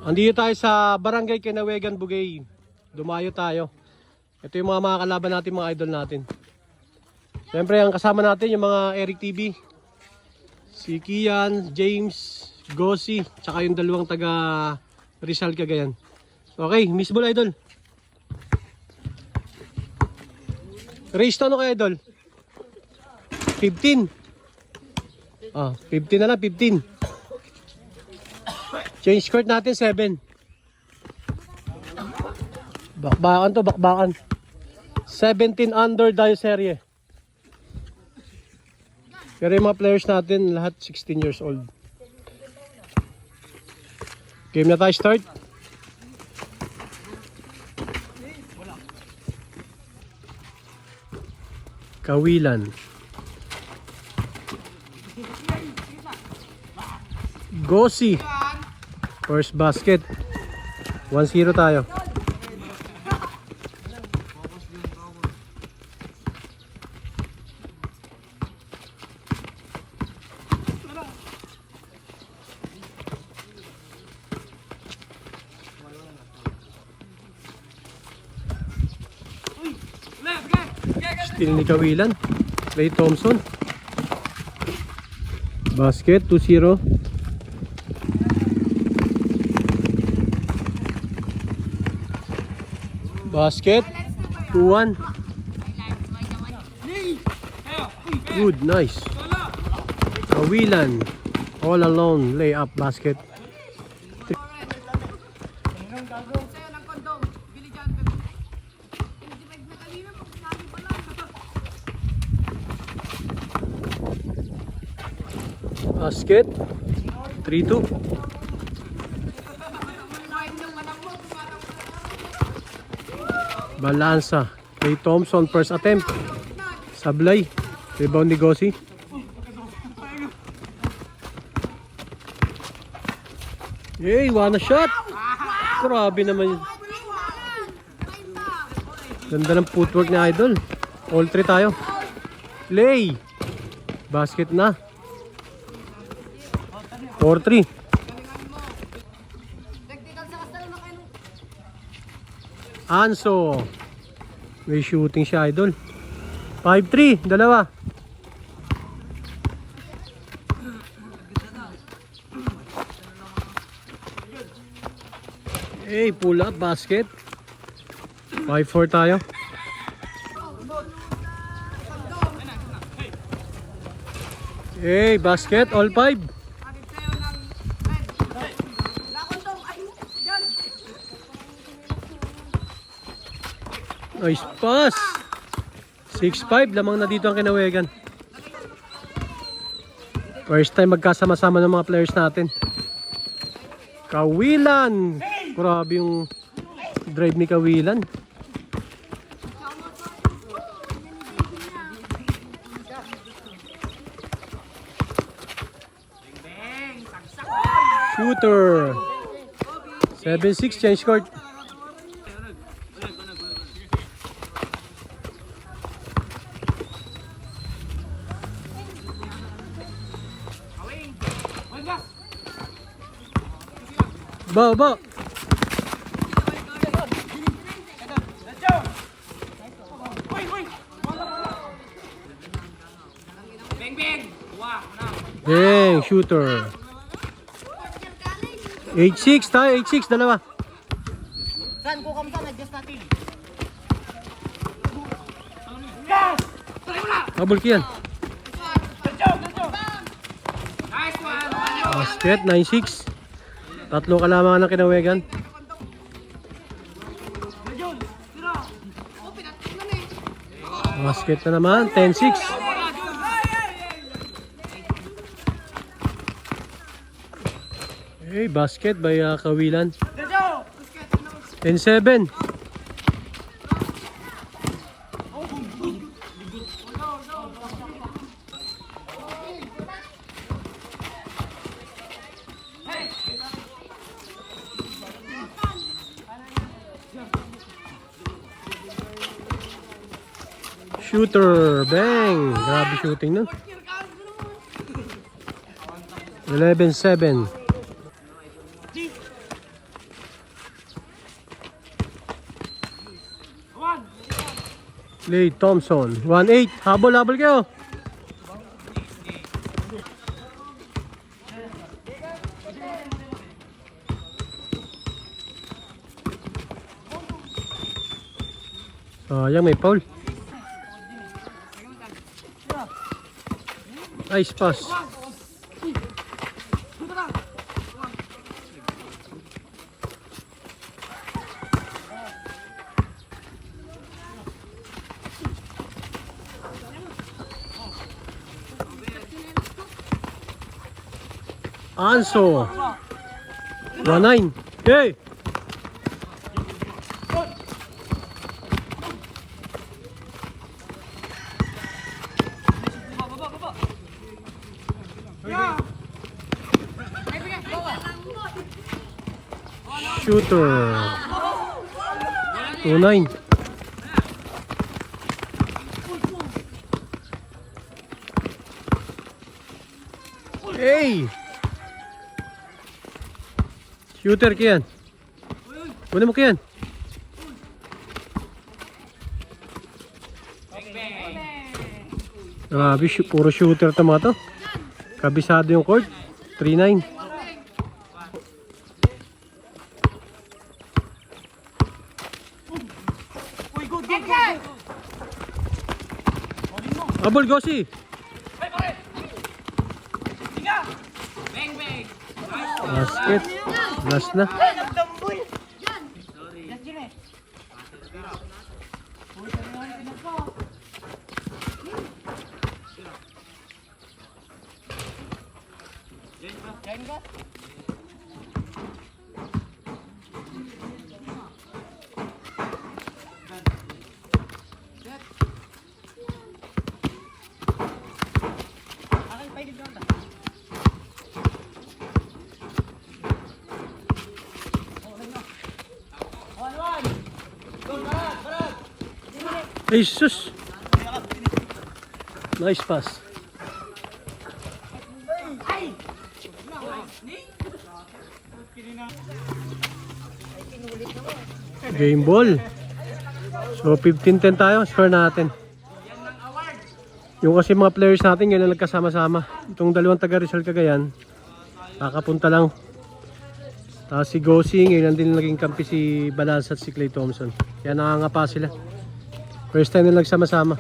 Andito tayo sa Barangay Quinawegan Bugay. Dumayo tayo. Ito yung mga kalaban natin, mga idol natin. Siyempre, ang kasama natin yung mga Erick TV. Si Kian, James, Gossi, tsaka yung dalawang taga Rizal Cagayan. Okay, Miss Ball idol. Race to ano kaya idol? 15. 15 na lang, 15. Change court natin 7. Bakbakan to, bakbakan. 17 under tayo serye. Pero yung mga players natin, lahat 16 years old. Game na tayo, start. Kawilan. Gossi. First basket. 1-0 tayo. Steal ni Kawilan. Clay Thompson. Basket 2-0. Basket 2-1. Good, nice. Kawilan all alone, lay up basket. Basket 3-2. Balansa. Clay Thompson first attempt. Sablay. Rebound ni Gossi. Hey, one shot. Grabe naman yun. Ganda ng footwork ni idol. All 3 tayo. Play. Basket na. 4-3. Anso. May shooting siya idol. 5-3. Dalawa. Hey, pull up basket. 5-4 tayo. Hey, basket all 5. Nice pass. 6-5, lamang na dito ang Quinawegan. First time magkasama-sama ng mga players natin. Kawilan. Grabe yung drive ni Kawilan. Shooter. 7-6, change court. Ba. Bang, shooter. 8-6 tayo, 8-6, dalawa. Saan ko kamsa na-adjust natin? Double kill. Basket, 9-6. Tatlo kalamangan ng Quinawegan. Basket na naman, 10-6. Hey, basket by Kawilan. 10-7. Shooter, bang! Grabe shooting nun. 11-7. Clay Thompson. 1-8. Habol kayo. Sayang, may foul. Nice pass. Anso. 1-9. Okay. Shooter. 2-9. Hey! Shooter kiyan. Kunin mo kiyan. Grabe, puro shooter to mga to. Kabisado yung court. 3-9. Abol, Gosi. Basket. Last na. Jesus. Nice pass. Game ball. So 15-10 tayo, score natin. Yung kasi mga players natin ngayon na nagkasama-sama. Itong dalawang taga Rizal Cagayan, kakapunta lang. Tapos si Gosi, ngayon din naging kampi si Balaz at si Clay Thompson. Kaya nakangapa sila. First time na nagsama-sama.